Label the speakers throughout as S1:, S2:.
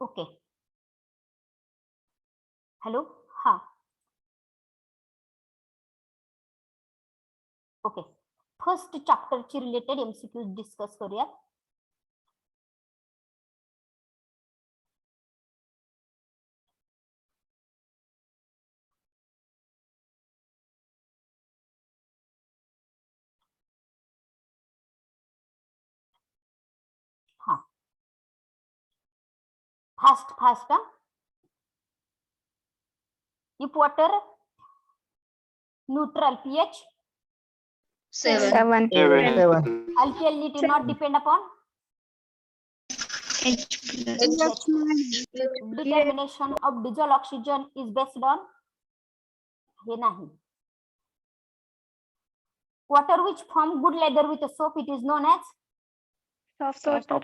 S1: Okay. Hello. हा. Okay. First चॅप्टरची related MCQs discuss करूयात. हा. Fast. If water neutral pH
S2: 7.
S1: alkalinity not depend upon determination of dissolved oxygen is based on हे नाही. Water which form good lather with a soap, it is known as
S2: Soft water.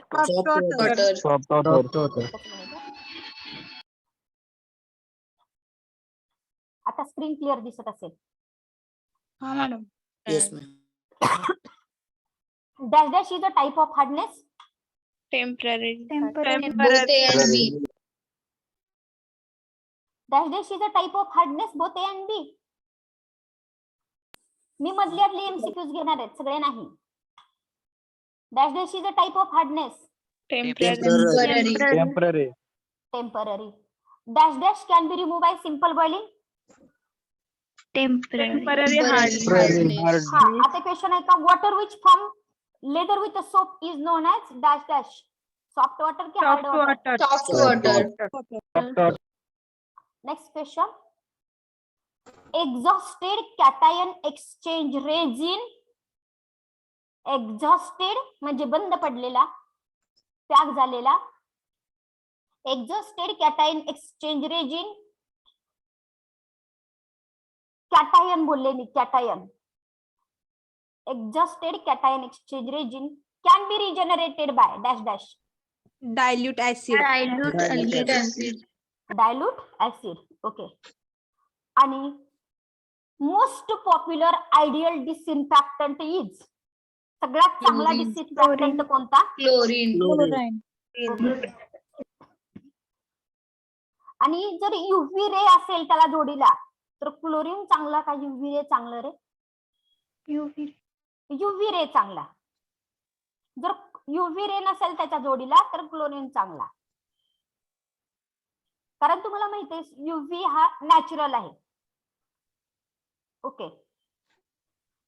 S1: आता screen clear दिसत असेल.
S2: हा madam.
S3: Yes, ma'am.
S1: Dash is a type of hardness.
S2: Temporary.
S3: Both A and B.
S1: Dash is a type of hardness both A and B. मी मधल्यातले MCQs घेणार आहेत, सगळे नाही. Dash is a type of hardness.
S3: Temporary.
S1: Temporary. Dash can be removed by simple boiling.
S2: Temporary
S3: Hard.
S1: हा. आता question आहे का, water which form lather with soap is known as dash. Soft water की hard water?
S3: Soft water.
S1: Next question. Exhausted cation exchange resin. Exhausted म्हणजे बंद पडलेला, pack झालेला. Exhausted cation exchange resin. Cation बोलले मी, cation. Exhausted cation exchange resin can be regenerated by dash.
S2: Dilute acid.
S1: Dilute acid. Okay. आणि most popular ideal disinfectant is, सगळ्यात चांगला disinfectant कोणता?
S3: Chlorine.
S1: आणि जर युव्ही रे असेल त्याला जोडीला, तर क्लोरीन चांगला का युव्ही रे चांगलं रे? युव्ही रे चांगला. जर युव्ही रे नसेल त्याच्या जोडीला तर क्लोरीन चांगला. कारण तुम्हाला माहिती आहे युव्ही हा नॅचरल आहे. ओके.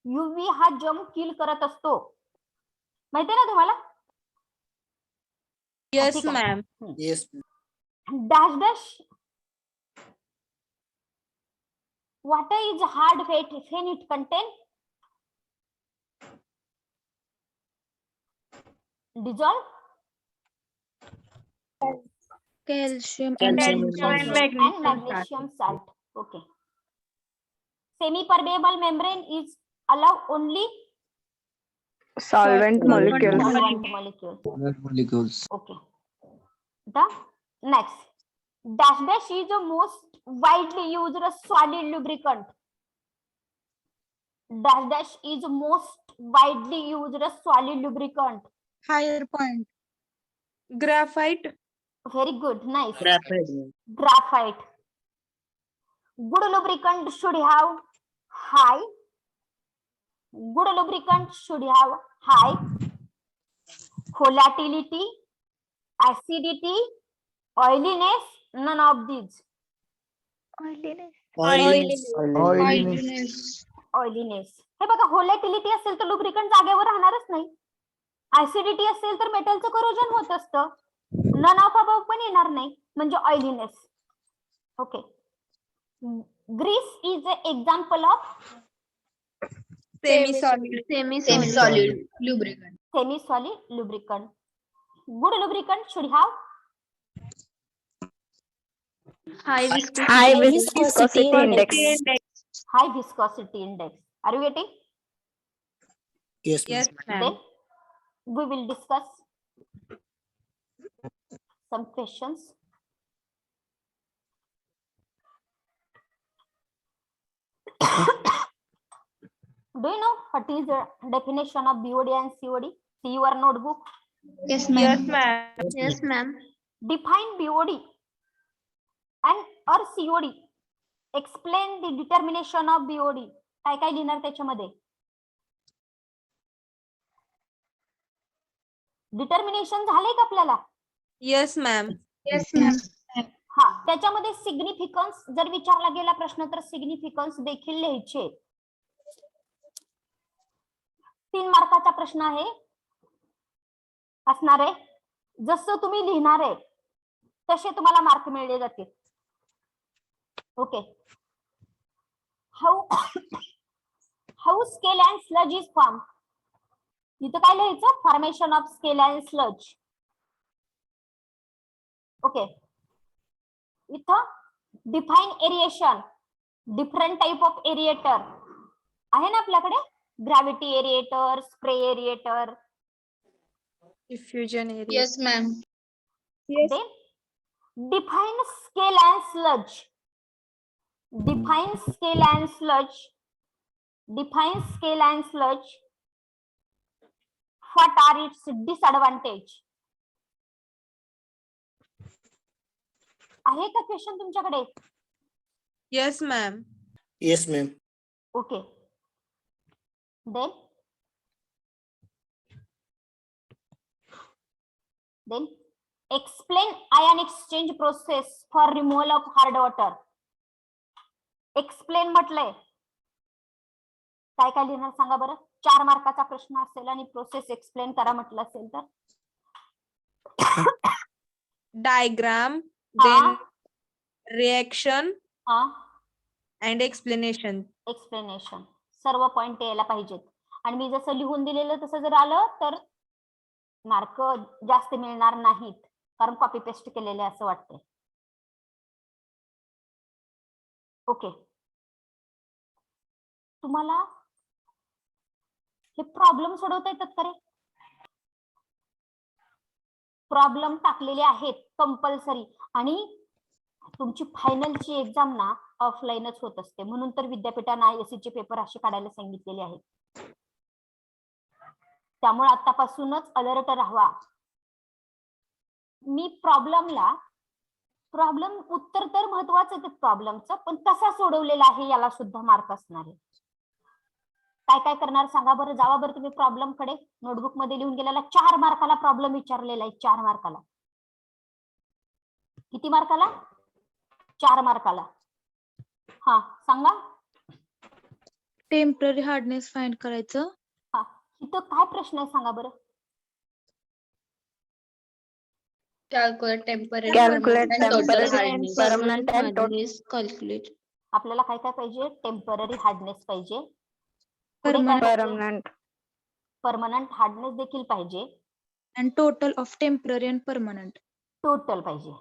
S1: युव्ही हा जर्म किल करत असतो, माहिती आहे ना तुम्हाला?
S2: Yes, ma'am.
S3: Yes.
S1: Dash. Water is hard when it contain dissolve
S2: Calcium
S3: and
S1: magnesium salt. Okay. Semi-permeable membrane is allow only
S4: solvent molecules.
S3: Molecules.
S1: Okay. The next. Dash is the most widely used solid lubricant. Dash is the most widely used solid lubricant.
S2: Higher point. Graphite.
S1: Very good. Nice.
S3: Graphite.
S1: Graphite. Good lubricant should have high. Good lubricant should have high volatility, acidity, oiliness. None of these. Oiliness. हे बघा, volatility असेल तर lubricant जागेवर राहणारच नाही. Acidity असेल तर मेटलचं corrosion होत असतं. नन ऑफ अबव पण येणार नाही, म्हणजे oiliness. Okay. Grease is a example of
S2: Semi-solid lubricant.
S1: semi-solid lubricant. Good lubricant should have
S4: High viscosity index.
S1: high viscosity index. Are you getting?
S3: Yes,
S2: Yes,
S3: ma'am.
S1: Then
S2: ma'am.
S1: we will discuss some questions. Do you know what is the definition of BOD and COD? See your notebook.
S2: Yes, ma'am.
S3: Yes,
S2: ma'am.
S1: Define BOD and और COD, explain the determination of BOD. काय काय लिहिणार त्याच्यामध्ये? Determination झाले का आपल्याला?
S2: Yes, ma'am.
S3: Yes, ma'am.
S1: हा, त्याच्यामध्ये सिग्निफिकन्स जर विचारला गेला प्रश्न तर सिग्निफिकन्स देखील लिहायचे. 3 मार्काचा प्रश्न आहे असणार आहे. जसं तुम्ही लिहिणार आहे तसे तुम्हाला मार्क मिळले जातील. Okay. How scale and sludge is form. इथं काय लिहायचं? Formation of scale and sludge. Okay. इथं define aeration, different type of aerator आहे ना आपल्याकडे. Gravity aerator, spray aerator.
S2: Diffusion area.
S3: Yes, ma'am.
S1: Then define scale and sludge. Define scale and sludge. Define scale and sludge. What are its disadvantage? आहे का question तुमच्याकडे?
S2: Yes, ma'am.
S3: Yes, ma'am.
S1: Okay. Then explain ion exchange process for removal of hard water. Explain म्हटलंय. काय काय लिहिणार सांगा बरं. 4 मार्काचा प्रश्न असेल आणि प्रोसेस एक्सप्लेन करा म्हटलं असेल तर
S2: Diagram,
S1: हा
S2: then reaction
S1: हा
S2: and explanation.
S1: एक्सप्लेनेशन. सर्व पॉइंट यायला पाहिजेत. आणि मी जसं लिहून दिलेलं तसं जर आलं तर मार्क जास्त मिळणार नाहीत, कारण कॉपी पेस्ट केलेले असं वाटतंय. ओके. तुम्हाला हे प्रॉब्लेम सोडवता येतात का रे? प्रॉब्लेम टाकलेले आहेत कंपल्सरी. आणि तुमची फायनलची एक्झाम ना ऑफलाईनच होत असते, म्हणून तर विद्यापीठाने ISC चे पेपर असे काढायला सांगितलेले आहेत. त्यामुळे आतापासूनच अलर्ट राहावा. मी प्रॉब्लेम उत्तर तर महत्वाचं आहे प्रॉब्लेमचं, पण कसा सोडवलेला आहे याला सुद्धा मार्क असणार आहे. काय काय करणार सांगा बरं. जावा बरं तुम्ही प्रॉब्लेम कडे. नोटबुक मध्ये लिहून गेलेला 4 मार्काला प्रॉब्लेम विचारलेला आहे. 4 मार्काला. किती मार्काला? 4 मार्काला. हा सांगा.
S2: टेम्पररी हार्डनेस फाइंड करायचं.
S1: हा, इथं काय प्रश्न आहे सांगा बरं.
S3: Calculate temporary
S4: Calculate
S3: and total
S4: temporary
S3: hardness.
S4: permanent and total.
S3: Calculate.
S1: आपल्याला काय काय पाहिजे? टेम्पररी हार्डनेस पाहिजे. पुढे काय पाहिजे?
S4: Permanent.
S1: परमनंट हार्डनेस देखील पाहिजे.
S2: And total of temporary and permanent.
S1: Total पाहिजे.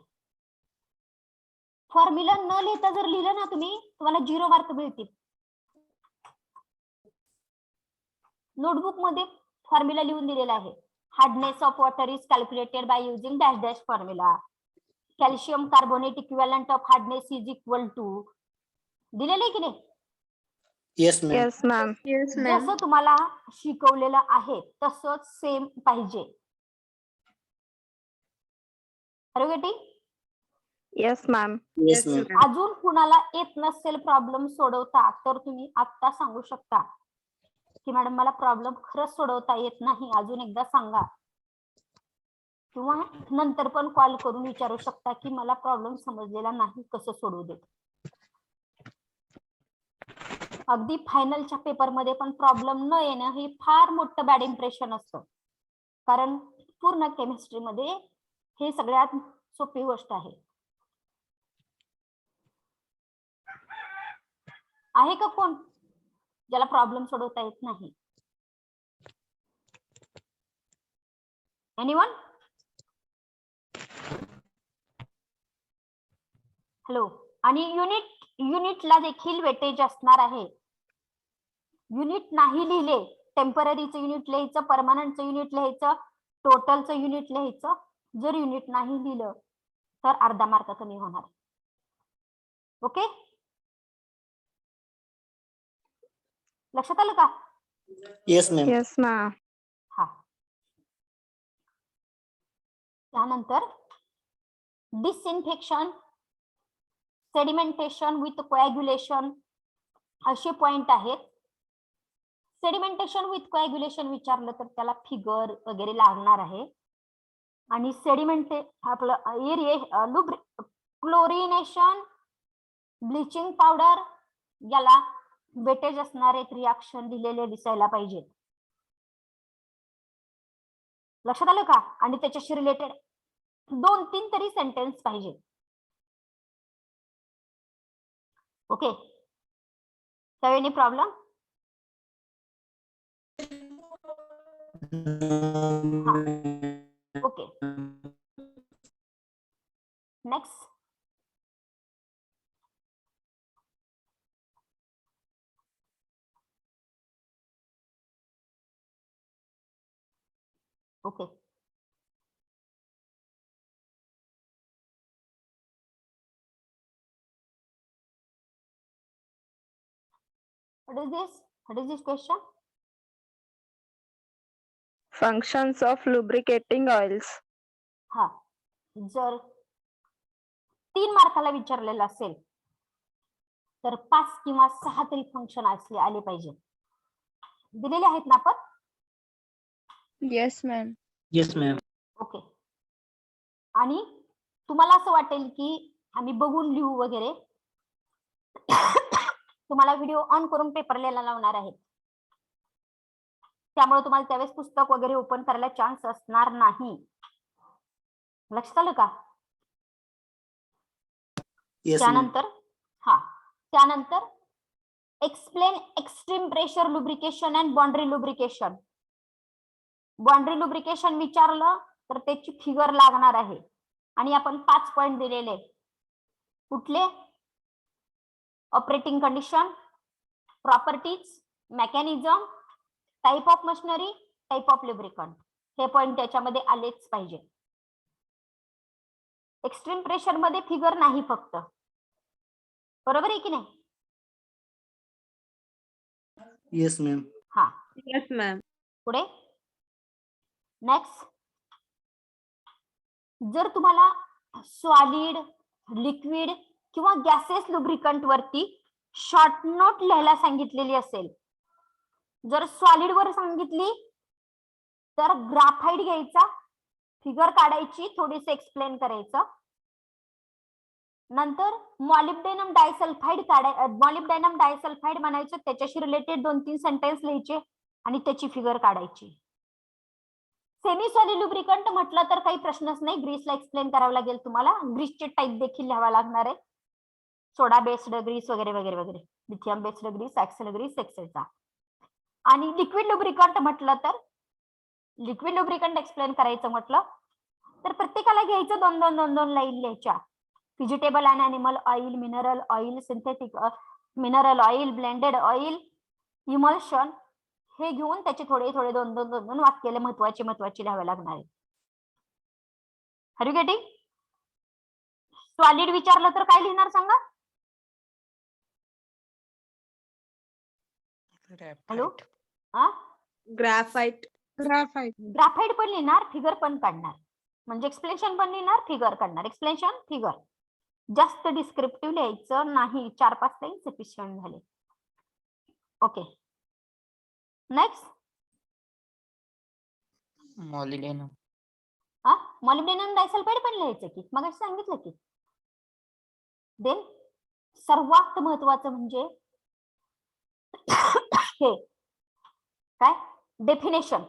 S1: फॉर्म्युला न लिहिता जर लिहिलं ना तुम्ही, तुम्हाला 0 मार्क मिळतील. नोटबुक मध्ये फॉर्म्युला लिहून दिलेला आहे. Hardness of water is calculated by using dash dash formula. Calcium carbonate equivalent of hardness is equal to. दिलेलं आहे की नाही?
S3: Yes, ma'am.
S4: Yes, ma'am.
S2: Yes,
S1: जसं तुम्हाला शिकवलेलं आहे तसंच सेम पाहिजे. अरे
S4: Yes, ma'am.
S3: Yes, ma'am.
S1: अजून कुणाला येत नसेल प्रॉब्लेम सोडवता तर तुम्ही आता सांगू शकता की मॅडम मला प्रॉब्लेम खरंच सोडवता येत नाही, अजून एकदा सांगा. किंवा नंतर पण कॉल करून विचारू शकता की मला प्रॉब्लेम समजलेला नाही, कसं सोडवू देत. अगदी फायनलच्या पेपरमध्ये पण प्रॉब्लेम न येणं हे फार मोठं बॅड इम्प्रेशन असतं, कारण पूर्ण केमिस्ट्रीमध्ये हे सगळ्यात सोपी गोष्ट आहे. आहे का कोण ज्याला प्रॉब्लेम सोडवता येत नाही? एनीवन? हॅलो. आणि युनिटला देखील वेटेज असणार आहे. युनिट नाही लिहिले, टेम्पररीचं युनिट लिहायचं, परमनंटचं युनिट लिहायचं, टोटलचं युनिट लिहायचं. जर युनिट नाही लिहिलं तर अर्धा मार्क कमी होणार. ओके, लक्षात आलं का?
S3: Yes, ma'am.
S4: Yes, ma'am.
S1: हा. त्यानंतर डिसइन्फेक्शन, सेडिमेंटेशन विथ कोॲग्युलेशन असे पॉइंट आहेत. सेडिमेंटेशन विथ कोॲग्युलेशन विचारलं तर त्याला फिगर वगैरे लागणार आहे. आणि सेडिमेंटे आपलं क्लोरिनेशन, ब्लिचिंग पावडर याला वेटेज असणारे रिॲक्शन दिलेले दिसायला पाहिजेत. लक्षात आलं का? आणि त्याच्याशी रिलेटेड 2-3 तरी सेंटेन्स पाहिजे. Okay, any problem? Okay, next. Okay, what is this? What is this question?
S4: Functions of lubricating oils.
S1: हा, जर 3 मार्काला विचारलेलं असेल तर 5 किंवा 6 तरी फंक्शन असले आले पाहिजे. दिलेले आहेत ना आपण?
S2: Yes, ma'am.
S3: Yes, ma'am.
S1: Okay. आणि तुम्हाला असं वाटेल की आम्ही बघून लिहू वगैरे, तुम्हाला व्हिडिओ ऑन करून पेपर लिहायला लावणार आहेत. त्यामुळे तुम्हाला त्यावेळेस पुस्तक वगैरे ओपन करायला चान्स असणार नाही. लक्षात आलं का?
S3: Yes, ma'am.
S1: त्यानंतर explain extreme pressure lubrication and boundary lubrication. Boundary lubrication विचारलं तर त्याची फिगर लागणार आहे. आणि आपण 5 पॉइंट दिलेले. कुठले? Operating condition, properties, mechanism, type of machinery, type of lubricant. हे पॉइंट त्याच्यामध्ये आलेच पाहिजे. एक्स्ट्रीम प्रेशर मध्ये फिगर नाही फक्त, बरोबर आहे की नाही?
S3: Yes, ma'am.
S1: हा,
S2: Yes, ma'am.
S1: पुढे नेक्स्ट. जर तुम्हाला सॉलिड, लिक्विड किंवा गॅसेस लुब्रिकंट वरती शॉर्ट नोट लिहायला सांगितलेली असेल, जर सॉलिड वर सांगितली तर ग्राफाइट घ्यायचा, फिगर काढायची, थोडीशी एक्सप्लेन करायचं. नंतर मॉलिब्डेनम डायसल्फाइड म्हणायचं, त्याच्याशी रिलेटेड 2-3 सेंटेन्स लिहायचे आणि त्याची फिगर काढायची. सेमी सॉलिड लुब्रिकंट म्हटलं तर काही प्रश्नच नाही, ग्रीसला एक्सप्लेन करावं लागेल तुम्हाला. ग्रीसचे टाईप देखील लिहावा लागणार आहे. सोडा बेस्ड ग्रीस वगैरे वगैरे वगैरे, lithium based grease, axle grease etcetera. आणि लिक्विड लुब्रिकंट म्हटलं तर, लिक्विड लुब्रिकंट एक्सप्लेन करायचं म्हटलं तर प्रत्येकाला घ्यायचं 2-2 लाईन लिहायच्या. Vegetable and animal oil, mineral oil, synthetic mineral oil, blended oil, emulsion, हे घेऊन त्याचे थोडे 2-2 वाक्याला महत्वाचे लिहावे लागणार आहे. Are you getting? सॉलिड विचारलं तर काय लिहिणार सांगा? Hello,
S2: Graphite.
S1: ग्राफाइट पण लिहिणार, फिगर पण काढणार. म्हणजे एक्सप्लेनेशन पण लिहिणार, फिगर काढणार. Explanation, figure. जास्त डिस्क्रिप्टिव्ह लिहायचं नाही. 4-5 लाईन सफिशियंट झाले. Okay, next.
S3: Molybdenum.
S1: Molybdenum disulphide पण लिहायचं की, मग सांगितलं की. देन सर्वात महत्वाचं म्हणजे हे काय? डेफिनेशन.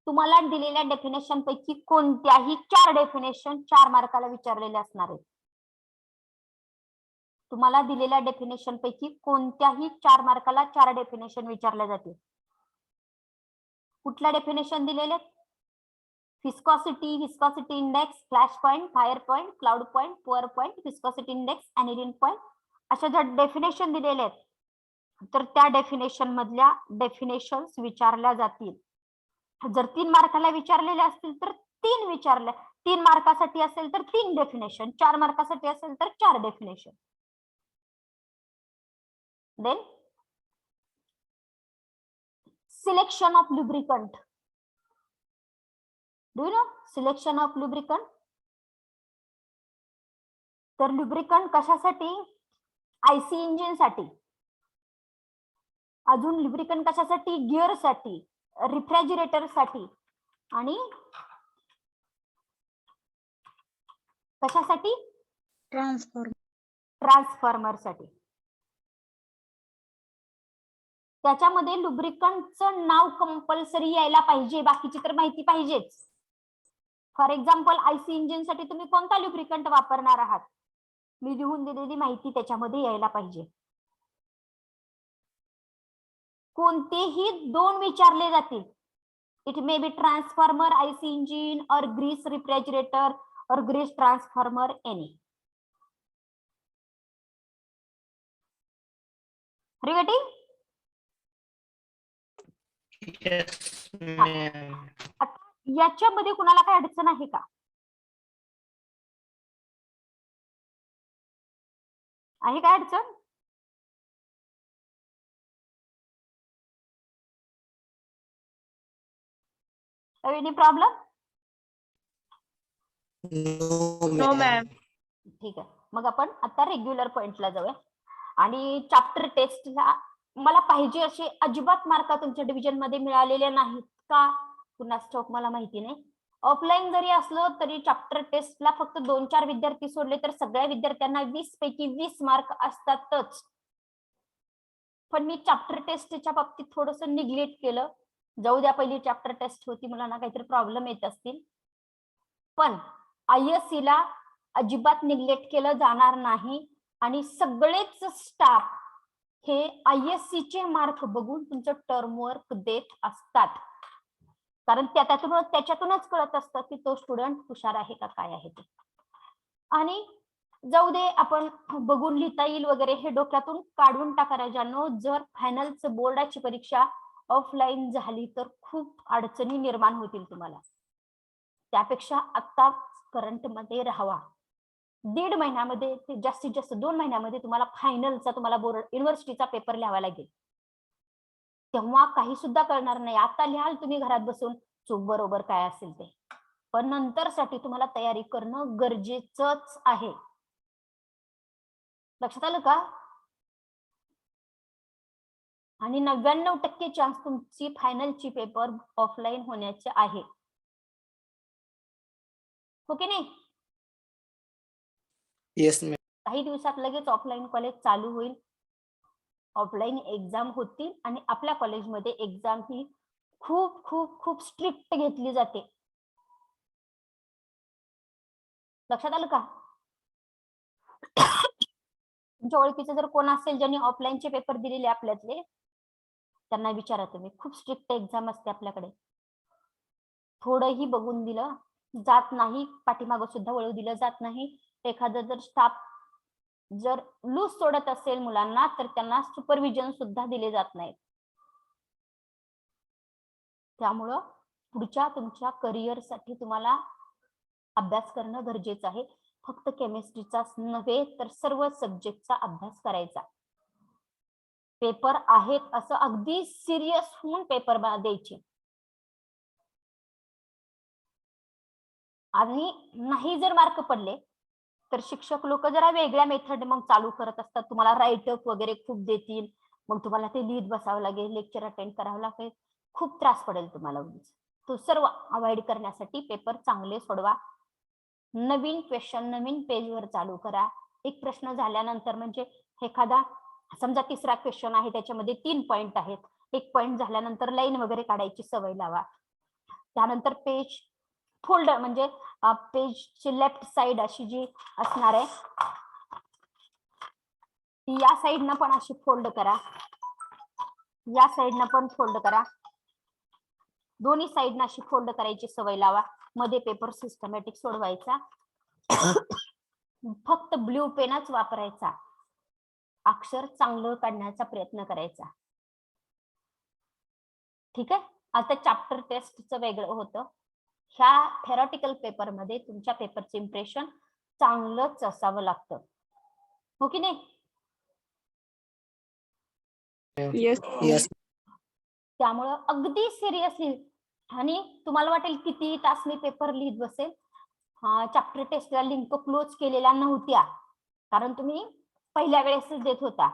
S1: तुम्हाला दिलेल्या डेफिनेशन पैकी कोणत्याही 4 डेफिनेशन 4 मार्काला विचारलेले असणार आहेत. तुम्हाला दिलेल्या डेफिनेशन पैकी कोणत्याही 4 मार्काला 4 डेफिनेशन विचारले जातील. कुठल्या डेफिनेशन दिलेले? Viscosity index, flash point, fire point, cloud point, pour point, viscosity index, aniline point, अशा ज्या डेफिनेशन दिलेले आहेत तर त्या डेफिनेशन मधल्या डेफिनेशन्स विचारल्या जातील. जर 3 मार्काला विचारलेले असतील तर 3 विचारले. 3 मार्कासाठी असेल तर 3 डेफिनेशन, 4 मार्कासाठी असेल तर 4 definition. Then selection of lubricant. Do you know selection of lubricant? तर लुब्रिकंट कशासाठी? आयसी इंजिन साठी. अजून लुब्रिकंट कशासाठी? गिअर साठी, रिफ्रिजरेटर साठी आणि कशासाठी? ट्रान्सफॉर्मर साठी. त्याच्यामध्ये लुब्रिकंटचं नाव कंपल्सरी यायला पाहिजे, बाकीची तर माहिती पाहिजेच. फॉर एक्झाम्पल आयसी इंजिन साठी तुम्ही कोणता लुब्रिकंट वापरणार आहात, मी लिहून दिलेली माहिती त्याच्यामध्ये यायला पाहिजे. कोणतेही दोन विचारले जातील. It may be transformer, IC engine, or grease refrigerator, or grease transformer, any. रिगेटिंग?
S3: Yes, ma'am.
S1: याच्यामध्ये कुणाला काय अडचण आहे का? आहे काय अडचण? Any problem?
S2: No, ma'am.
S1: ठीक आहे, मग आपण आता रेग्युलर पॉइंटला जाऊया. आणि चॅप्टर टेस्टला मला पाहिजे असे अजिबात मार्क तुमच्या डिव्हिजन मध्ये मिळालेले नाहीत का? पुन्हा स्टॉक मला माहिती नाही. ऑफलाईन जरी असलं तरी चॅप्टर टेस्टला फक्त 2-4 विद्यार्थी सोडले तर सगळ्या विद्यार्थ्यांना 20 पैकी 20 मार्क असतातच. पण मी चॅप्टर टेस्टच्या बाबतीत थोडस निग्लेक्ट केलं. जाऊ द्या, पहिली चॅप्टर टेस्ट होती, मुलांना काहीतरी प्रॉब्लेम येत असतील. पण ISC ला अजिबात निग्लेक्ट केलं जाणार नाही आणि सगळेच स्टाफ हे ISC चे मार्क बघून तुमचं टर्म वर्क देत असतात. कारण त्याच्यातूनच कळत असतं की तो स्टुडंट हुशार आहे का काय आहे ते. आणि जाऊ दे, आपण बघून लिहिता येईल वगैरे हे डोक्यातून काढून टाका राजांनो. जर फायनलच बोर्डाची परीक्षा ऑफलाईन झाली तर खूप अडचणी निर्माण होतील तुम्हाला. त्यापेक्षा आता करंट मध्ये राहावा. 1.5 महिन्यामध्ये ते जास्तीत जास्त 2 महिन्यामध्ये तुम्हाला फायनलचा तुम्हाला बोर्ड युनिव्हर्सिटीचा पेपर लिहावा लागेल. तेव्हा काही सुद्धा कळणार नाही. आता लिहाल तुम्ही घरात बसून चूक बरोबर काय असेल ते, पण नंतर साठी तुम्हाला तयारी करणं गरजेचंच आहे. लक्षात आलं का? आणि 99% चान्स तुमची फायनलची पेपर ऑफलाईन होण्याचे आहे. हो की नाही?
S3: Yes, ma'am.
S1: काही दिवसात लगेच ऑफलाईन कॉलेज चालू होईल, ऑफलाईन एक्झाम होतील आणि आपल्या कॉलेजमध्ये एक्झाम ही खूप खूप खूप स्ट्रिक्ट घेतली जाते. लक्षात आलं का? तुमच्या ओळखीचे जर कोण असेल ज्यांनी ऑफलाईनचे पेपर दिलेले आपल्यातले, त्यांना विचारा तुम्ही. खूप स्ट्रिक्ट एक्झाम असते आपल्याकडे. थोडंही बघून दिलं जात नाही, पाठीमागं सुद्धा वळू दिलं जात नाही. एखादं जर स्टाफ जर लूज सोडत असेल मुलांना तर त्यांना सुपरविजन सुद्धा दिले जात नाही. त्यामुळं पुढच्या तुमच्या करिअरसाठी तुम्हाला अभ्यास करणं गरजेचं आहे. फक्त केमिस्ट्रीचाच नव्हे तर सर्व सब्जेक्टचा अभ्यास करायचा. पेपर आहेत असं अगदी सिरियस होऊन पेपर द्यायचे. आणि नाही जर मार्क पडले तर शिक्षक लोक जरा वेगळ्या मेथड मग चालू करत असतात. तुम्हाला राईटअप वगैरे खूप देतील, मग तुम्हाला ते लिहित बसावं लागेल, लेक्चर अटेंड करावं लागेल, खूप त्रास पडेल तुम्हाला. तो सर्व अवॉइड करण्यासाठी पेपर चांगले सोडवा. नवीन क्वेश्चन नवीन पेजवर चालू करा. एक प्रश्न झाल्यानंतर म्हणजे एखादा समजा 3रा क्वेश्चन आहे, त्याच्यामध्ये 3 पॉइंट आहेत, 1 पॉइंट झाल्यानंतर लाईन वगैरे काढायची सवय लावा. त्यानंतर पेज फोल्डर म्हणजे पेजची लेफ्ट साइड अशी जी असणार आहे ती या साइडनं पण अशी फोल्ड करा, या साइडनं पण फोल्ड करा. दोन्ही साइडनं अशी फोल्ड करायची सवय लावा. मध्ये पेपर सिस्टमॅटिक सोडवायचा. फक्त ब्ल्यू पेनच वापरायचा. अक्षर चांगलं काढण्याचा प्रयत्न करायचा. ठीक आहे. आता चॅप्टर टेस्टचं वेगळं होतं. ह्या थेरॉटिकल पेपर मध्ये तुमच्या पेपरचं इम्प्रेशन चांगलंच असावं लागतं. हो की नाही?
S2: Yes.
S3: Yes.
S1: त्यामुळं अगदी सिरियसली, आणि तुम्हाला वाटेल किती तास मी पेपर लिहित बसेल. चॅप्टर टेस्टला लिंक क्लोज केलेल्या नव्हत्या, कारण तुम्ही पहिल्या वेळेसच देत होता.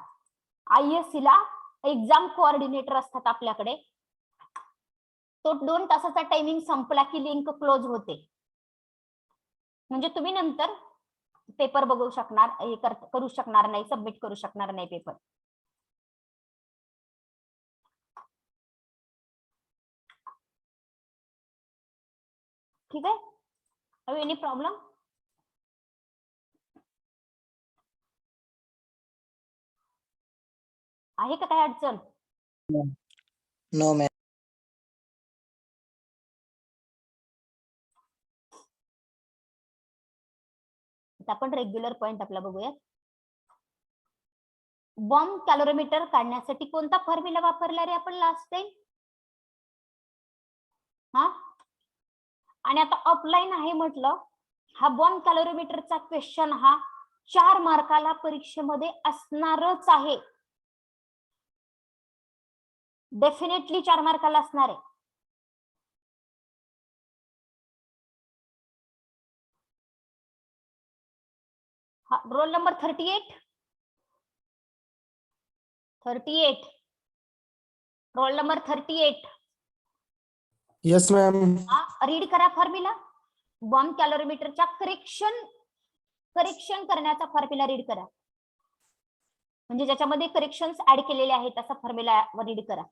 S1: ISC ला एक्झाम कोऑर्डिनेटर असतात आपल्याकडे. तो 2 तासाचा टायमिंग संपला की लिंक क्लोज होते. म्हणजे तुम्ही नंतर पेपर बघू शकणार, हे करू शकणार नाही, सबमिट करू शकणार नाही पेपर. ठीक आहे. Any problem? आहे का काय अडचण?
S3: No, ma'am.
S1: आता आपण रेग्युलर पॉइंट आपला बघूया. बॉम्ब कॅलोरीमीटर काढण्यासाठी कोणता फॉर्म्युला वापरला रे आपण लास्ट टाइम? हा, आणि आता ऑफलाईन आहे म्हटलं. हा बॉम्ब कॅलोरीमीटरचा क्वेश्चन हा 4 मार्काला परीक्षेमध्ये असणारच आहे. डेफिनेटली 4 मार्काला असणार आहे. Roll number 38. Roll number 38.
S3: Yes, ma'am.
S1: Read करा फॉर्म्युला. बॉम्ब कॅलोरीमीटरच्या करेक्शन करण्याचा फॉर्म्युला रीड करा. म्हणजे ज्याच्यामध्ये करेक्शन्स ऍड केलेले आहेत असा फॉर्म्युला रीड करा.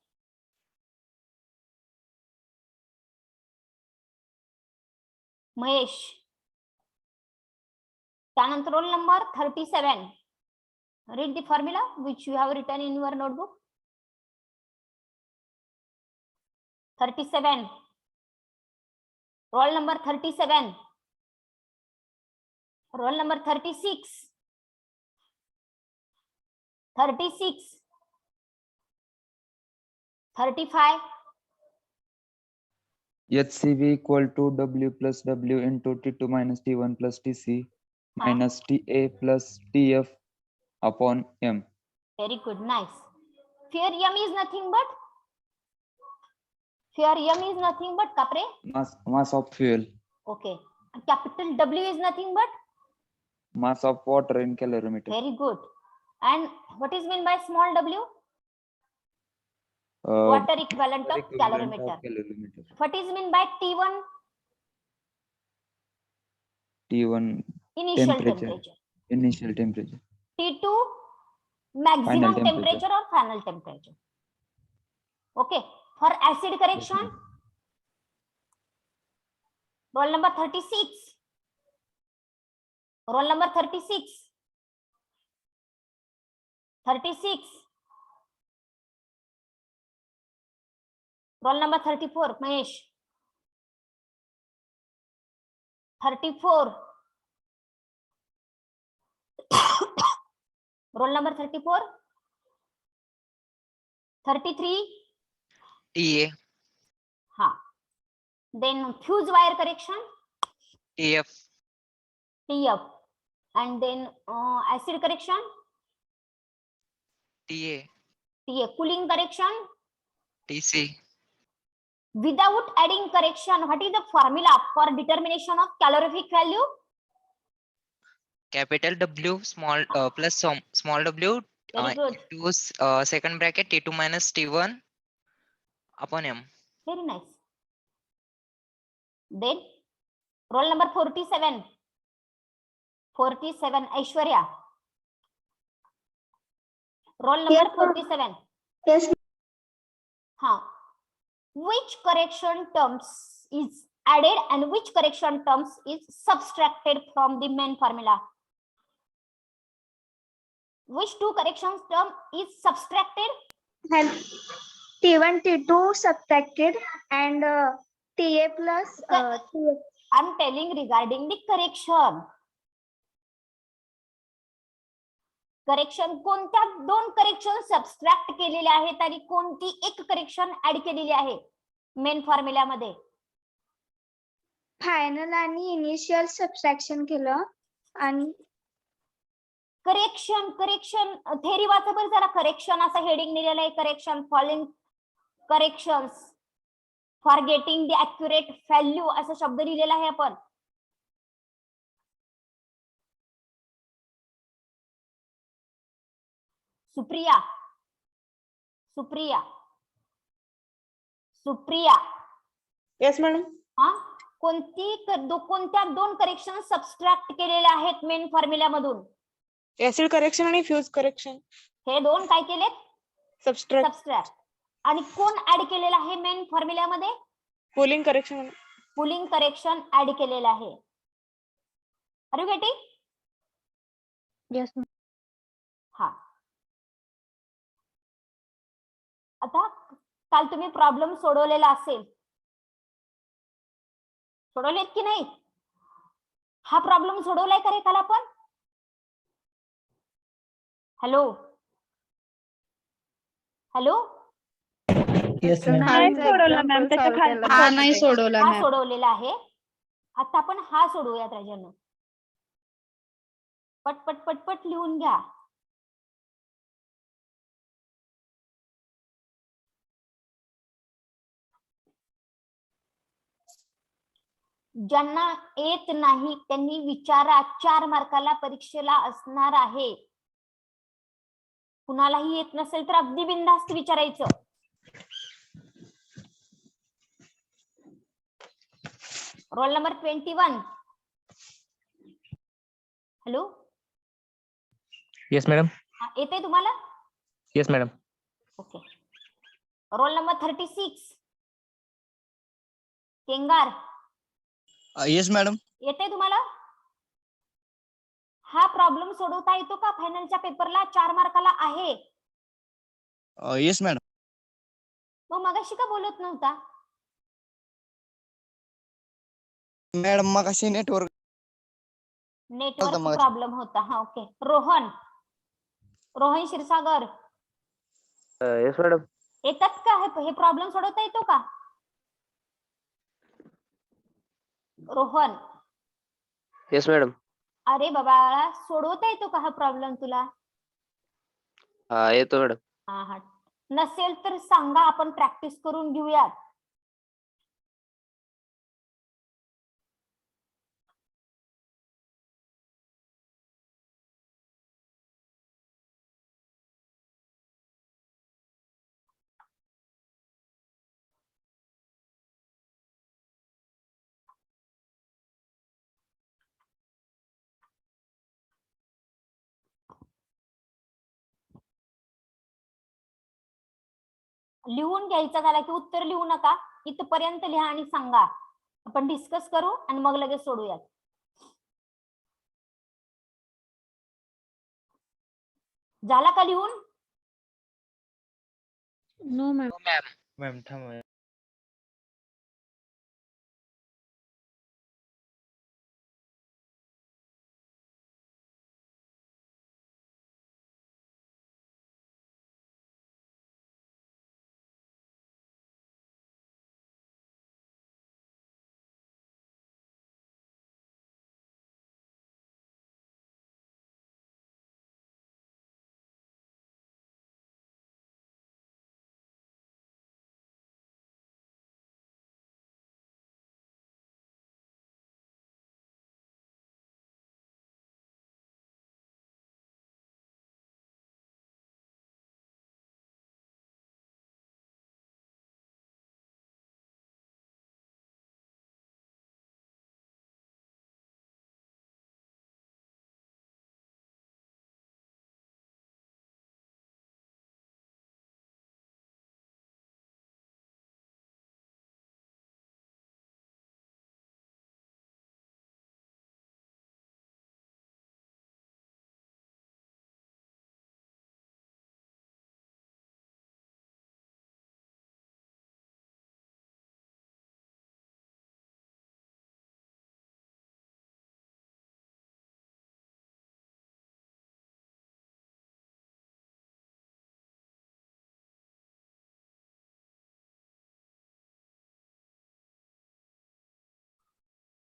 S1: महेश. त्यानंतर roll number 37. Read the formula which you have written in your notebook. 37. Roll number 37. Roll number 36. 35.
S5: HCV equal to W plus W into T2 minus T1 plus TC minus TA plus TF upon M.
S1: Very good, nice. Here M is nothing but Kapre.
S5: Mass of fuel.
S1: Okay. Capital W is nothing but
S5: Mass of water in calorimeter.
S1: very good. And what is meant by small w?
S5: Uh,
S1: Water equivalent of
S5: equivalent
S1: calorimeter.
S5: of calorimeter.
S1: What is meant by T1?
S5: T1
S1: Initial
S5: temperature.
S1: temperature.
S5: Initial temperature.
S1: T2 maximum
S5: Final
S1: temperature or final temperature. Okay. For acid correction,
S5: Yes,
S1: roll number 36. Roll number 36. 36. Roll number 34. Mahesh. 34. Roll number 34. 33.
S6: TA.
S1: Then fuse wire correction.
S6: TF.
S1: TF. And then acid correction.
S6: TA.
S1: TA. Cooling correction.
S6: TC.
S1: Without adding correction, what is the formula for determination of calorific value?
S6: Capital W small plus small w
S1: Very good.
S6: into second bracket T2 minus T1 upon M.
S1: Very nice. Then roll number 47. 47. Aishwarya. Roll number
S2: Yes, ma'am.
S1: 47.
S2: Yes.
S1: Which correction terms is added and which correction terms is subtracted from the main formula? Which two corrections term is subtracted?
S2: T1, T2 subtracted and TA plus TF.
S1: I'm telling regarding the correction. Correction कोणत्या 2 correction subtract केलेले आहेत आणि कोणती एक correction add केलेली आहे main फॉर्म्युल्यामध्ये?
S2: Final आणि initial subtraction केलं आणि
S1: करेक्शन थेरी वाचा बरं जरा. करेक्शन असं हेडिंग दिलेलं आहे. Correction following corrections for getting the accurate value असा शब्द लिहिलेला आहे आपण. Supriya Supriya Supriya
S7: yes madam.
S1: हा कोणत्या दोन करेक्शन सबस्ट्रॅक्ट केलेले आहेत मेन फॉर्म्युल्यामधून?
S7: ऍसिड करेक्शन आणि फ्यूज करेक्शन.
S1: हे दोन काय केलेत?
S7: सबस्ट्रॅक्ट.
S1: सबस्ट्रॅक्ट. आणि कोण ऍड केलेलं आहे मेन फॉर्म्युल्यामध्ये?
S7: Pulling correction.
S1: Pulling correction add केलेलं आहे. Are you getting?
S2: येस.
S1: हा. आता काल तुम्ही प्रॉब्लेम सोडवलेला असेल, सोडवलेत की नाही? हा प्रॉब्लेम सोडवलाय का रे काल आपण? Hello hello
S3: Yes, ma'am.
S4: नाही सोडवला मॅम, त्याच्या खाली
S2: नाही सोडवला
S1: हा
S2: मॅम.
S1: सोडवलेला आहे. आता आपण हा सोडवूयात राजांनो. पटपट पटपट लिहून घ्या. ज्यांना येत नाही त्यांनी विचारा, 4 मार्काला परीक्षेला असणार आहे. कुणालाही येत नसेल तर अगदी बिनधास्त विचारायचं. Roll number 21. Hello.
S8: Yes madam.
S1: येते तुम्हाला?
S8: Yes madam.
S1: Okay. Roll number 36. Kengar.
S3: Yes, madam.
S1: येते तुम्हाला? हा प्रॉब्लेम सोडवता येतो का? फायनलच्या पेपरला 4 मार्काला आहे.
S3: Yes, madam.
S1: मग मगाशी का बोलत नव्हता?
S3: मॅडम मगाशी नेटवर्क
S1: नेटवर्क
S3: मगाशी.
S1: प्रॉब्लेम होता. हा okay. Rohan Kshirsagar
S8: yes madam.
S1: येतात का? हे प्रॉब्लेम सोडवता येतो का? रोहन.
S8: Yes madam.
S1: अरे बाबा, सोडवता येतो का हा प्रॉब्लेम तुला?
S8: हा येतो मॅडम.
S1: हा हा. नसेल तर सांगा, आपण प्रॅक्टिस करून घेऊयात. लिहून घ्यायचं झाला की उत्तर लिहू नका, इथपर्यंत लिहा आणि सांगा. आपण डिस्कस करू आणि मग लगेच सोडूयात. झाला का लिहून?
S2: No ma'am.
S6: मॅम थांबा.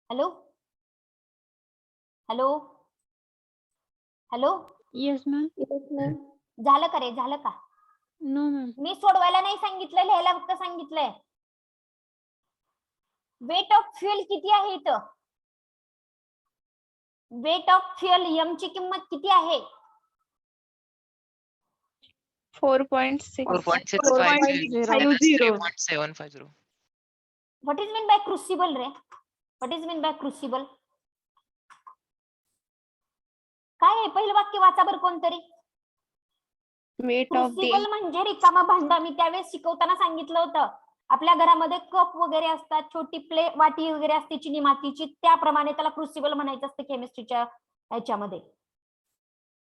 S1: Hello hello hello.
S2: Yes ma'am.
S1: झालं का रे? झालं का?
S2: No ma'am.
S1: मी सोडवायला नाही सांगितलं, लिहायला फक्त सांगितलंय. वेट ऑफ फ्युएल किती आहे इथं? वेट ऑफ फ्युएल एम ची किंमत किती आहे?
S4: 4.6.
S6: 4.650 minus 3.750.
S1: What is mean by crucible ray? What is mean by crucible? काय आहे? पहिलं वाक्य वाचा बरं कोणतरी.
S4: Weight of the
S1: क्रुसिबल म्हणजे रिकामा भांडा. मी त्यावेळेस शिकवताना सांगितलं होतं, आपल्या घरामध्ये कप वगैरे असतात, छोटी वाटी वगैरे असते चिनी मातीची, त्याप्रमाणे त्याला क्रुसिबल म्हणायचं असतं केमिस्ट्रीच्या ह्याच्यामध्ये.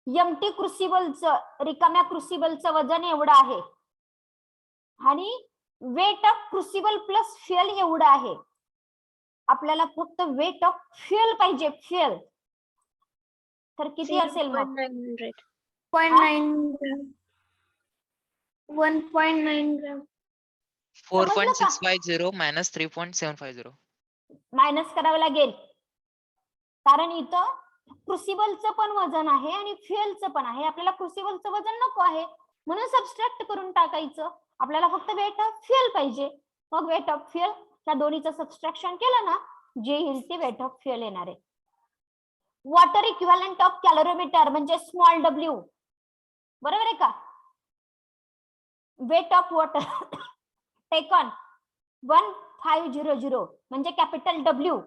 S1: एम्प्टी क्रुसिबलचं, रिकाम्या क्रुसिबलचं वजन एवढं आहे आणि weight of crucible plus fuel एवढं आहे. आपल्याला फक्त वेट ऑफ फ्युएल पाहिजे, फ्युएल. तर किती असेल मग?
S2: 1.9 ग्रॅम.
S6: 4.650 minus 3.750.
S1: मायनस करावं लागेल, कारण इथं क्रुसिबलचं पण वजन आहे आणि फ्युएलचं पण आहे. आपल्याला क्रुसिबलचं वजन नको आहे म्हणून सबस्ट्रॅक्ट करून टाकायचं. आपल्याला फक्त वेट ऑफ फ्युएल पाहिजे. मग वेट ऑफ फ्युएल, त्या दोन्हीचं सबस्ट्रॅक्शन केलं ना, जे येईल ते वेट ऑफ फ्युएल येणार आहे. वॉटर इक्विव्हॅलंट ऑफ कॅलरीमीटर म्हणजे स्मॉल डब्ल्यू, बरोबर आहे का? वेट ऑफ वॉटर टेकन 1500 म्हणजे capital W.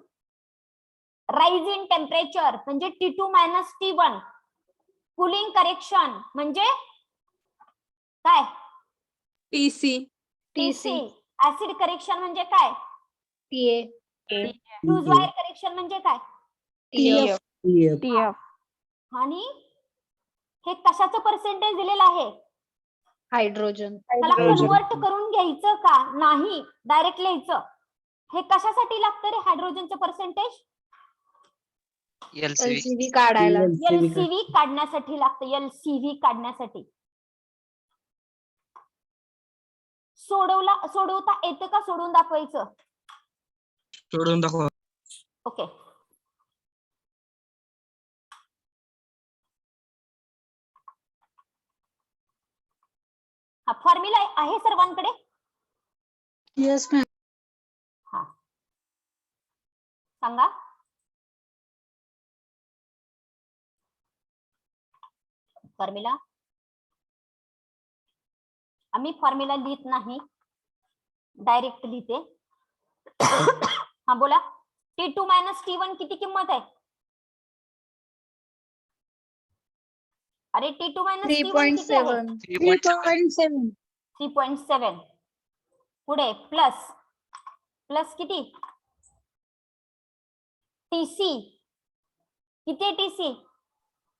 S1: Rise in temperature म्हणजे T2 minus T1. Cooling correction म्हणजे काय?
S4: TC.
S1: TC. ऍसिड करेक्शन म्हणजे काय? फ्यूज वायर करेक्शन म्हणजे काय?
S4: TF.
S1: आणि हे कशाचं पर्सेंटेज दिलेलं आहे?
S2: हायड्रोजन.
S1: त्याला कन्वर्ट करून घ्यायचं का? नाही, डायरेक्ट लिहायचं. हे कशासाठी लागतं रे हायड्रोजनचं पर्सेंटेज?
S6: LCV.
S2: काढायला.
S1: एलसीव्ही काढण्यासाठी लागतं, एलसीव्ही काढण्यासाठी. सोडवता येतं का सोडून दाखवायचं?
S3: सोडून दाखवा.
S1: ओके. हा फॉर्म्युला आहे सर्वांकडे?
S2: Yes ma'am.
S1: हा सांगा. फॉर्म्युला आम्ही फॉर्म्युला लिहित नाही, डायरेक्ट लिहिते. हा बोला. T2 मायनस T1 किती किंमत आहे? अरे T2 मायनस T1 किती आहे?
S6: 3.7.
S1: 3.7. पुढे प्लस किती? TC किती आहे? TC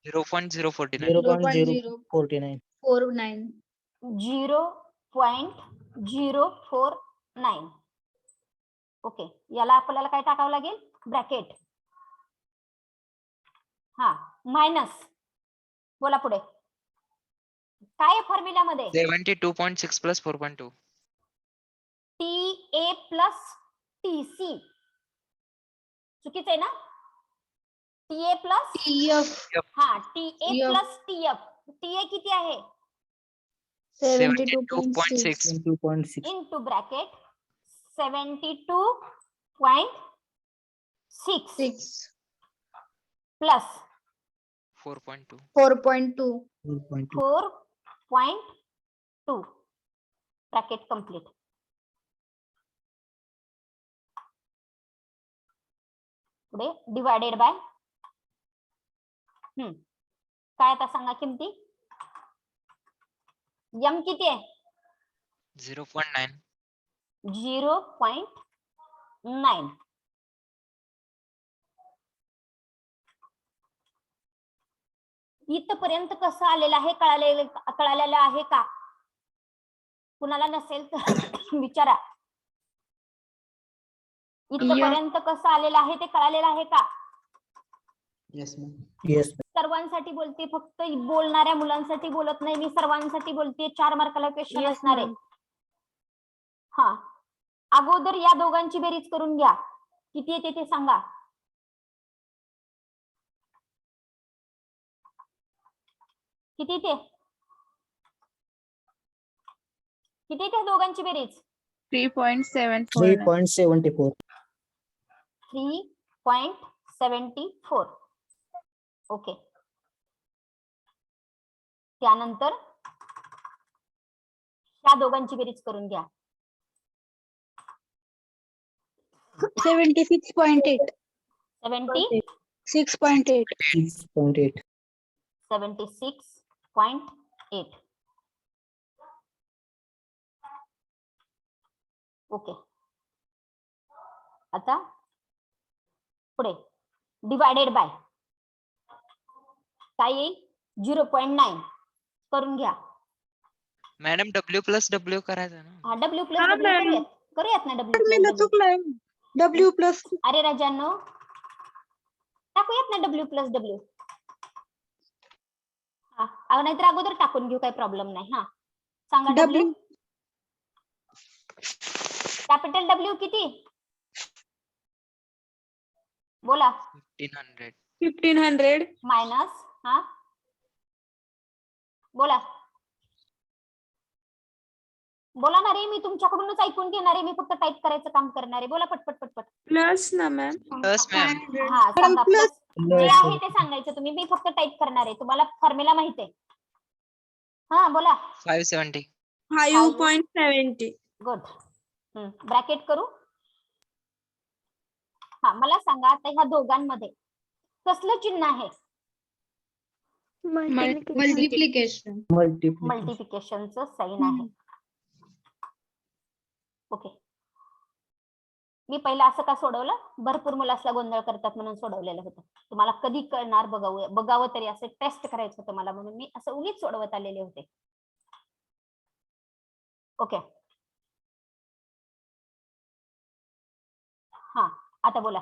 S6: 0.049.
S1: 0.049. ओके, याला आपल्याला काय टाकावं लागेल? ब्रॅकेट. हा मायनस. बोला पुढे काय आहे फॉर्म्युलामध्ये?
S6: 72.6 plus 4.2.
S1: TA प्लस TC चुकीचं आहे ना? TA प्लस हा TA प्लस TF. TA किती आहे?
S6: 72.6.
S1: Into bracket 72.6 plus
S6: 4.2.
S2: 4.2.
S1: 4.2 bracket complete. पुढे डिवायडेड बाय काय आता सांगा किमती. M किती आहे?
S6: 0.9.
S1: 0.9. इथपर्यंत कसं आलेलं आहे कळालेलं आहे का? कुणाला नसेल तर विचारा. इथपर्यंत कसं आलेलं आहे ते कळालेलं आहे का? सर्वांसाठी बोलते, फक्त बोलणाऱ्या मुलांसाठी बोलत नाही मी, सर्वांसाठी बोलते. 4 मार्काला क्वेश्चन असणार आहे. हा अगोदर या दोघांची बेरीज करून घ्या, किती येते ते सांगा. किती ते दोघांची बेरीज?
S4: 3.74.
S1: 3.74. ओके. त्यानंतर ह्या दोघांची बेरीज करून घ्या.
S2: 76.8.
S1: 70
S2: 6.8.
S4: 6.8.
S1: 76.8. ओके. आता पुढे डिवायडेड बाय काय येईल 0.9 करून घ्या.
S6: मॅडम W प्लस W करायचं ना.
S1: हा डब्ल्यू प्लस
S7: हा,
S1: डब्ल्यू
S7: मॅम.
S1: करूयात ना डब्ल्यू
S7: मी
S1: प्लस
S7: चुकलंय W प्लस
S1: अरे राजांनो टाकूयात ना डब्ल्यू प्लस डब्ल्यू. हा नाहीतर अगोदर टाकून घेऊ, काही प्रॉब्लेम नाही. हा सांगा डब्ल्यू.
S2: W.
S1: कॅपिटल डब्ल्यू किती बोला.
S6: 1500.
S7: 1500.
S1: मायनस हा बोला बोला ना रे, मी तुमच्याकडूनच ऐकून घेणार आहे, मी फक्त टाईप करायचं काम करणार आहे. बोला पटपट पटपट.
S7: प्लस ना मॅम.
S6: Plus ma'am.
S1: हा सांगा
S2: plus-
S1: प्लस जे आहे ते सांगायचं तुम्ही, मी फक्त टाईप करणार आहे. तुम्हाला फॉर्म्युला माहिती आहे. हा बोला.
S6: 570.
S7: 5.70.
S1: गुड. ब्रॅकेट करू. हा मला सांगा आता ह्या दोघांमध्ये कसलं चिन्ह आहे.
S2: Multiplication.
S1: मल्टिप्लिकेशनचं साइन आहे. ओके. मी पहिला असं का सोडवलं, भरपूर मुलं असला गोंधळ करतात म्हणून सोडवलेलं होतं. तुम्हाला कधी कळणार बघावं तरी, असं टेस्ट करायचं होतं मला, म्हणून मी असं उगीच सोडवत आलेले होते. ओके. हा आता बोला.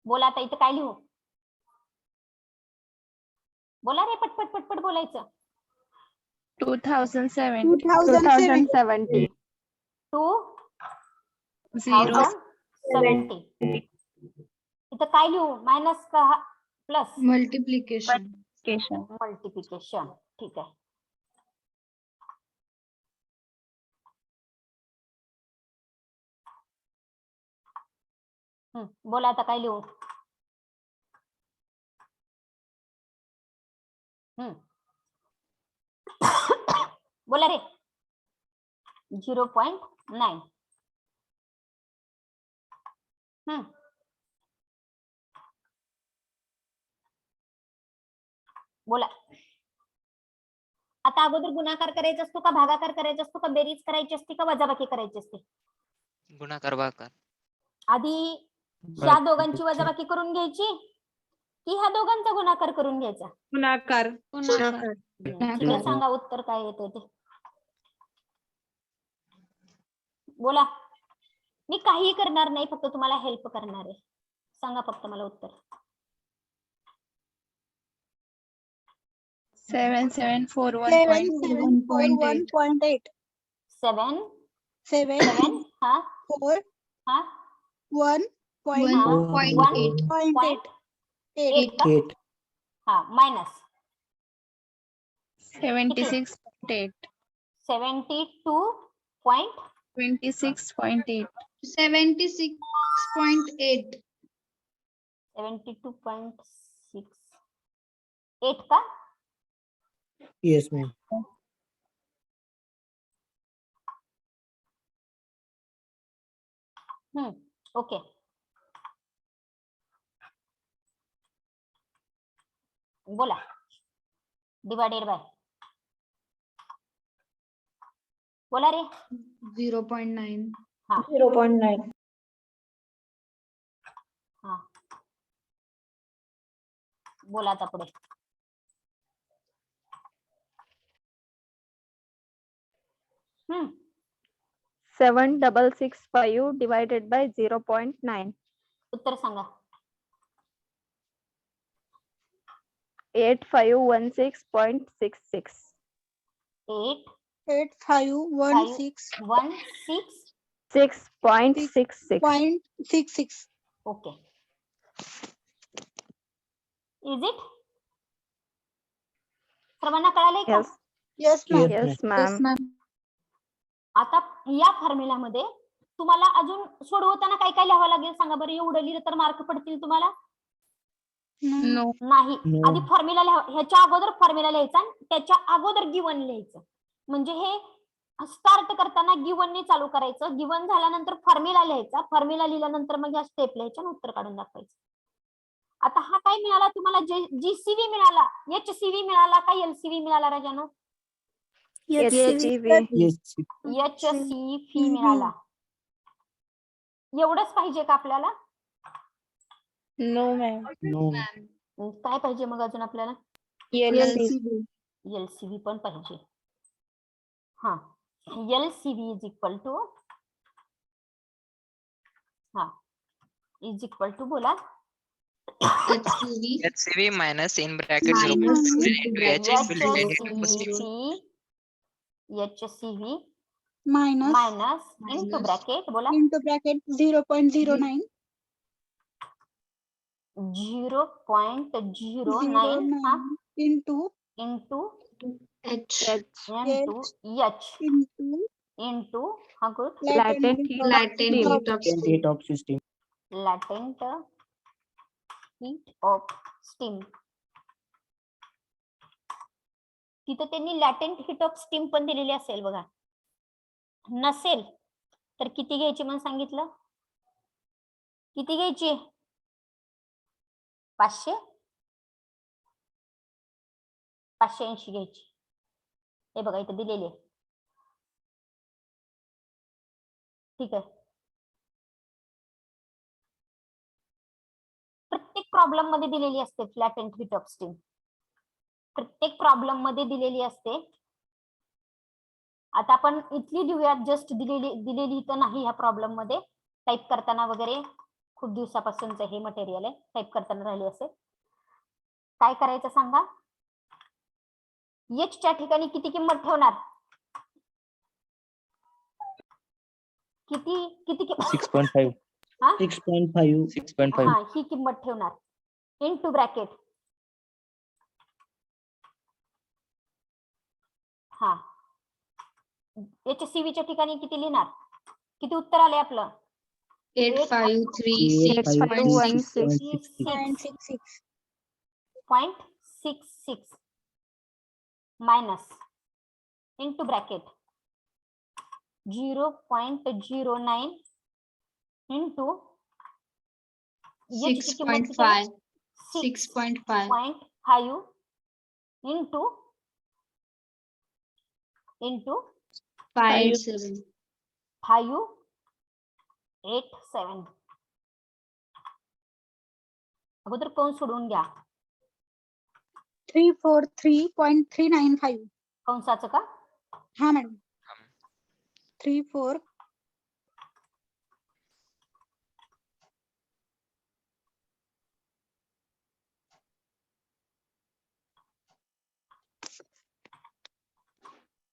S1: बोला आता इथं काय लिहू. बोला रे पटपट पटपट बोलायचं.
S4: 2070.
S2: 2070.
S1: 2070. इथं काय लिहू, मायनस का प्लस.
S2: Multiplication.
S1: मल्टिप्लिकेशन. ठीक आहे. बोला आता काय लिहू. बोला रे. 0.9. बोला आता अगोदर गुणाकार करायचा असतो का भागाकार करायचा असतो का बेरीज करायची असते का वजाबाकी करायची असते.
S6: गुणाकार भागाकार.
S1: आधी ह्या दोघांची वजाबाकी करून घ्यायची की ह्या दोघांचा गुणाकार करून घ्यायचा.
S7: गुणाकार.
S1: ठीक आहे, सांगा उत्तर काय येते ते. बोला. मी काही करणार नाही, फक्त तुम्हाला हेल्प करणार आहे. सांगा फक्त मला उत्तर.
S4: 7741.8.
S2: 7.
S1: 7 हा
S2: 4.
S1: हा
S2: 1.8.
S1: 8 का? हा मायनस
S4: 76.8.
S1: 72.8.
S4: 26.8.
S2: 76.8.
S1: 72.6. 8 का?
S4: Yes, ma'am.
S1: ओके. बोला. Divided by. बोला रे.
S2: 0.9.
S1: हा
S7: 0.9.
S1: हा बोला आता पुढे. हम्म
S4: 7665 divided by 0.9.
S1: उत्तर सांगा.
S4: 8516.66.
S2: 8516.66.
S4: 6.66.
S1: ओके. इज इट सर्वांना कळालंय का?
S2: Yes, ma'am.
S4: Yes, ma'am.
S1: आता या फॉर्म्युलामध्ये तुम्हाला अजून सोडवताना काय काय लिहावं लागेल सांगा बरं. एवढं लिहिलं तर मार्क पडतील तुम्हाला?
S4: No.
S1: नाही. आधी फॉर्म्युला ह्याच्या अगोदर फॉर्म्युला लिहायचा आणि त्याच्या अगोदर गिवन लिहायचं. म्हणजे हे स्टार्ट करताना गिवनने चालू करायचं. गिवन झाल्यानंतर फॉर्म्युला लिहायचा. फॉर्म्युला लिहिल्यानंतर मग ह्या स्टेप लिहायच्या आणि उत्तर काढून दाखवायचं. आता हा काय मिळाला तुम्हाला? जीसीव्ही मिळाला, एचसीव्ही मिळाला का एलसीव्ही मिळाला राजानो?
S4: HCV.
S1: एचसीव्ही मिळाला. एवढंच पाहिजे का आपल्याला?
S4: No, ma'am.
S1: काय पाहिजे मग अजून आपल्याला? एलसीव्ही पण पाहिजे. हा, एलसीव्ही इज इक्वल टू बोला.
S6: HCV minus in bracket 0.69 into H is built in
S1: HCV minus into bracket बोला
S2: 0.09
S1: 0.09 हा
S2: into
S1: into
S7: H.
S1: H into हा good
S4: Latent
S7: Latent
S4: of
S7: heat of
S1: latent heat of steam. तिथं त्यांनी लॅटेंट heat of steam पण दिलेली असेल बघा. नसेल तर किती घ्यायची म्हणून सांगितलं? किती घ्यायची? 580 घ्यायची. हे बघा इथे दिलेली आहे. ठीक आहे. प्रत्येक प्रॉब्लेम मध्ये दिलेली असते लॅटेंट हीट ऑफ स्टीम. प्रत्येक प्रॉब्लेम मध्ये दिलेली असते. आता आपण इथली लिहूयात. जस्ट दिलेली तर नाही ह्या प्रॉब्लेम मध्ये. टाईप करताना वगैरे खूप दिवसापासूनच हे मटेरियल आहे. टाईप करताना राहिली असेल. काय करायचं सांगा? एच च्या ठिकाणी किती किंमत ठेवणार? किती
S8: 6.5.
S1: हा
S8: 6.5.
S1: हा ही किंमत ठेवणार इनटू ब्रॅकेट. हा HCV च्या ठिकाणी किती लिहिणार? किती उत्तर आले आपलं? 8536.66 minus into bracket 0.09 into
S7: 6.5
S1: into
S7: 587
S1: 587. अगोदर कोण सोडून घ्या.
S2: 343.395
S1: कंसाचं का?
S2: हा मॅडम 34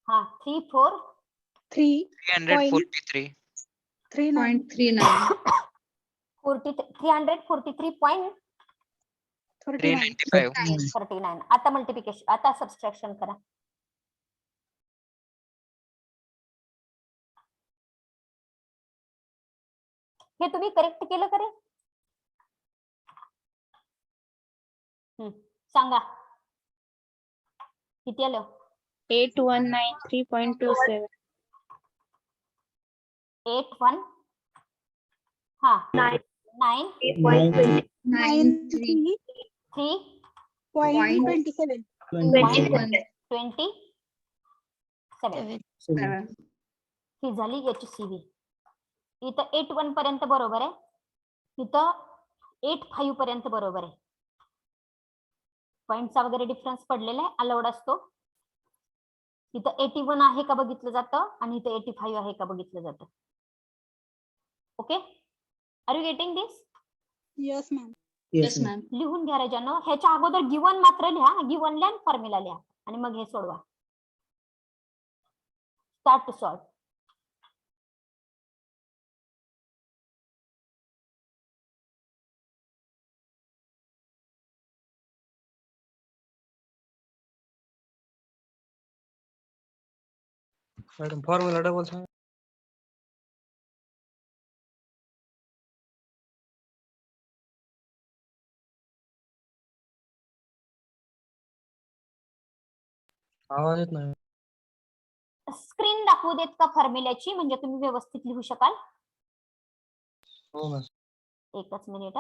S1: हा 343
S6: 343.
S7: 0.39
S6: 395.
S1: 395. आता मल्टिप्लिकेशन, आता सबस्ट्रॅक्शन करा. हे तुम्ही करेक्ट केलं करे? सांगा किती आलं?
S4: 8193.27.
S1: 81 हा 9
S7: 93
S2: 3.27
S1: 27 ही झाली HCV. इथं 81 पर्यंत बरोबर आहे. इथं 85 पर्यंत बरोबर आहे. पॉइंटचा वगैरे डिफरन्स पडलेला आहे, अलाउड असतो. इथं 81 आहे का बघितलं जातं आणि इथं 85 आहे का बघितलं जातं. Okay, are you getting this?
S2: Yes ma'am.
S7: Yes, ma'am.
S1: लिहून घ्या राजानो. ह्याच्या अगोदर गिवन मात्र लिहा. गिवन लिहा, फॉर्म्युला लिहा आणि मग हे सोडवा. Start to solve.
S3: Madam formula double सांगा. आवाज येत नाही.
S1: स्क्रीन दाखवू देत का फॉर्म्युल्याची, म्हणजे तुम्ही व्यवस्थित लिहू शकाल.
S3: हो मॅम.
S1: एकच मिनिट.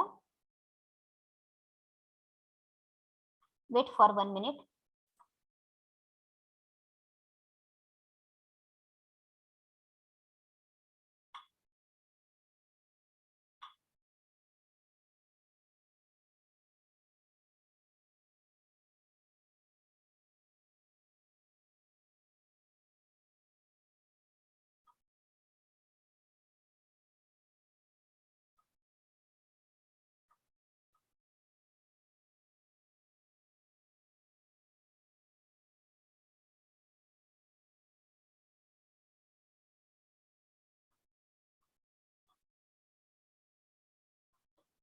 S1: Weight for 1 minute.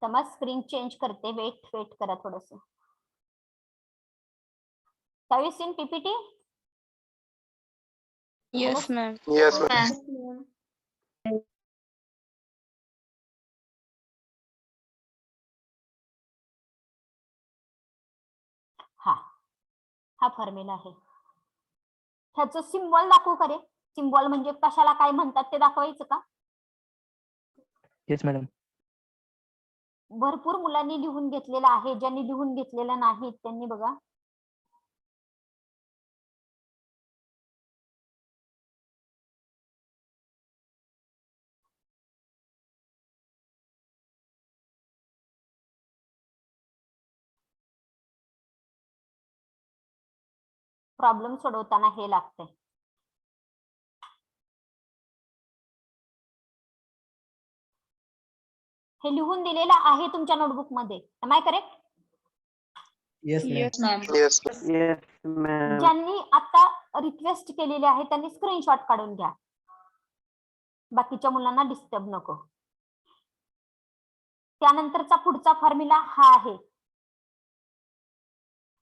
S1: तर मग स्क्रीन चेंज करते. वेट करा थोडस. Have you seen PPT?
S4: Yes, ma'am.
S7: Yes, ma'am.
S1: हा फॉर्म्युला आहे. ह्याचं सिम्बॉल दाखवू का रे? सिम्बॉल म्हणजे कशाला काय म्हणतात ते दाखवायचं का?
S8: Yes, madam.
S1: भरपूर मुलांनी लिहून घेतलेलं आहे. ज्यांनी लिहून घेतलेलं नाही त्यांनी बघा. प्रॉब्लेम सोडवताना हे लागतंय. हे लिहून दिलेलं आहे तुमच्या नोटबुक मध्ये. Am I correct?
S8: Yes, ma'am.
S7: Yes, ma'am.
S9: Yes.
S8: Yes, ma'am.
S1: ज्यांनी आता रिक्वेस्ट केलेली आहे त्यांनी स्क्रीनशॉट काढून घ्या. बाकीच्या मुलांना डिस्टर्ब नको. त्यानंतरचा पुढचा फॉर्म्युला हा आहे.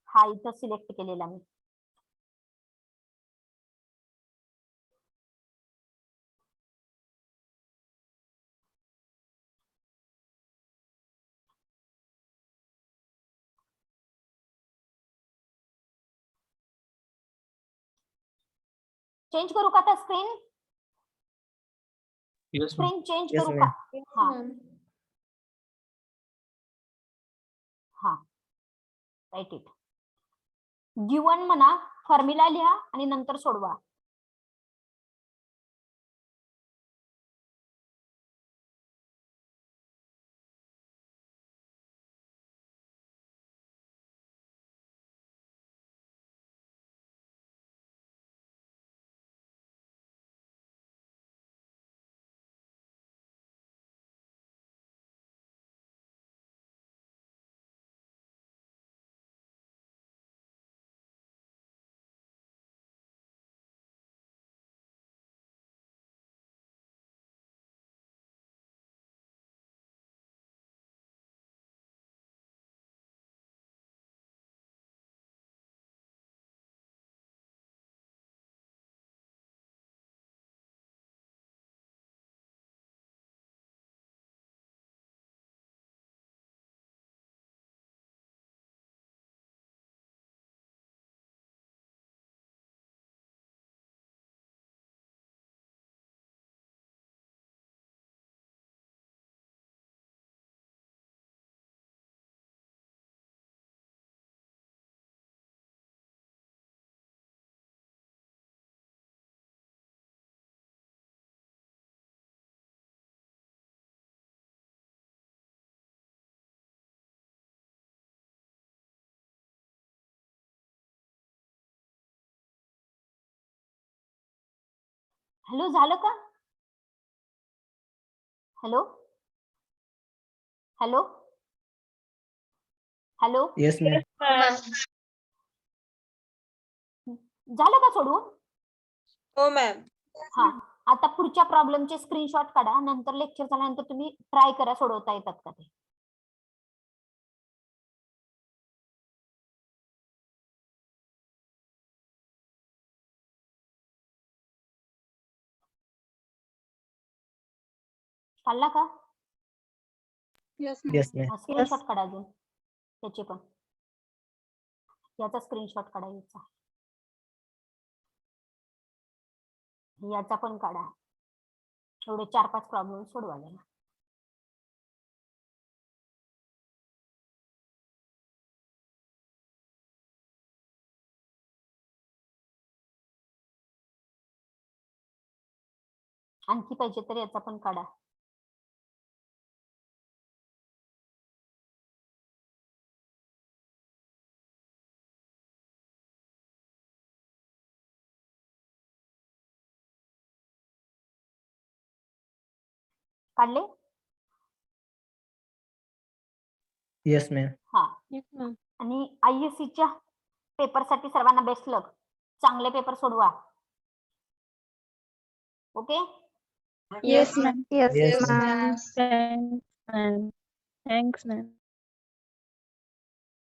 S1: हा इथं सिलेक्ट केलेला मी. चेंज करू का आता screen?
S3: Yes, ma'am.
S1: Screen change
S8: Yes,
S1: करू का?
S7: Yes,
S1: हा
S7: ma'am.
S1: हा राईट इट. गिवन म्हणा, फॉर्म्युला लिहा आणि नंतर सोडवा. हॅलो, झालं का? Hello hello hello,
S8: Yes, ma'am.
S1: झालं का सोडवून?
S4: हो मॅम.
S1: हा, आता पुढच्या प्रॉब्लेमचे स्क्रीनशॉट काढा. नंतर लेक्चर झाल्यानंतर तुम्ही ट्राय करा सोडवता येतात का ते. काढला का?
S4: Yes,
S8: Yes, ma'am.
S1: स्क्रीनशॉट काढा अजून त्याचे पण. याचा स्क्रीनशॉट काढा याचा. याचा पण काढा. एवढे 4-5 प्रॉब्लेम सोडवायला. आणखी पाहिजे तर याचा पण काढा. काढले?
S8: Yes, ma'am.
S1: हा.
S4: Yes, ma'am.
S1: आणि ISC च्या पेपरसाठी सर्वांना बेस्ट लक. चांगले पेपर सोडवा. Okay.
S4: Yes, ma'am.
S2: Yes,
S8: Yes,
S2: ma'am.
S4: Thanks, ma'am. Thanks, ma'am.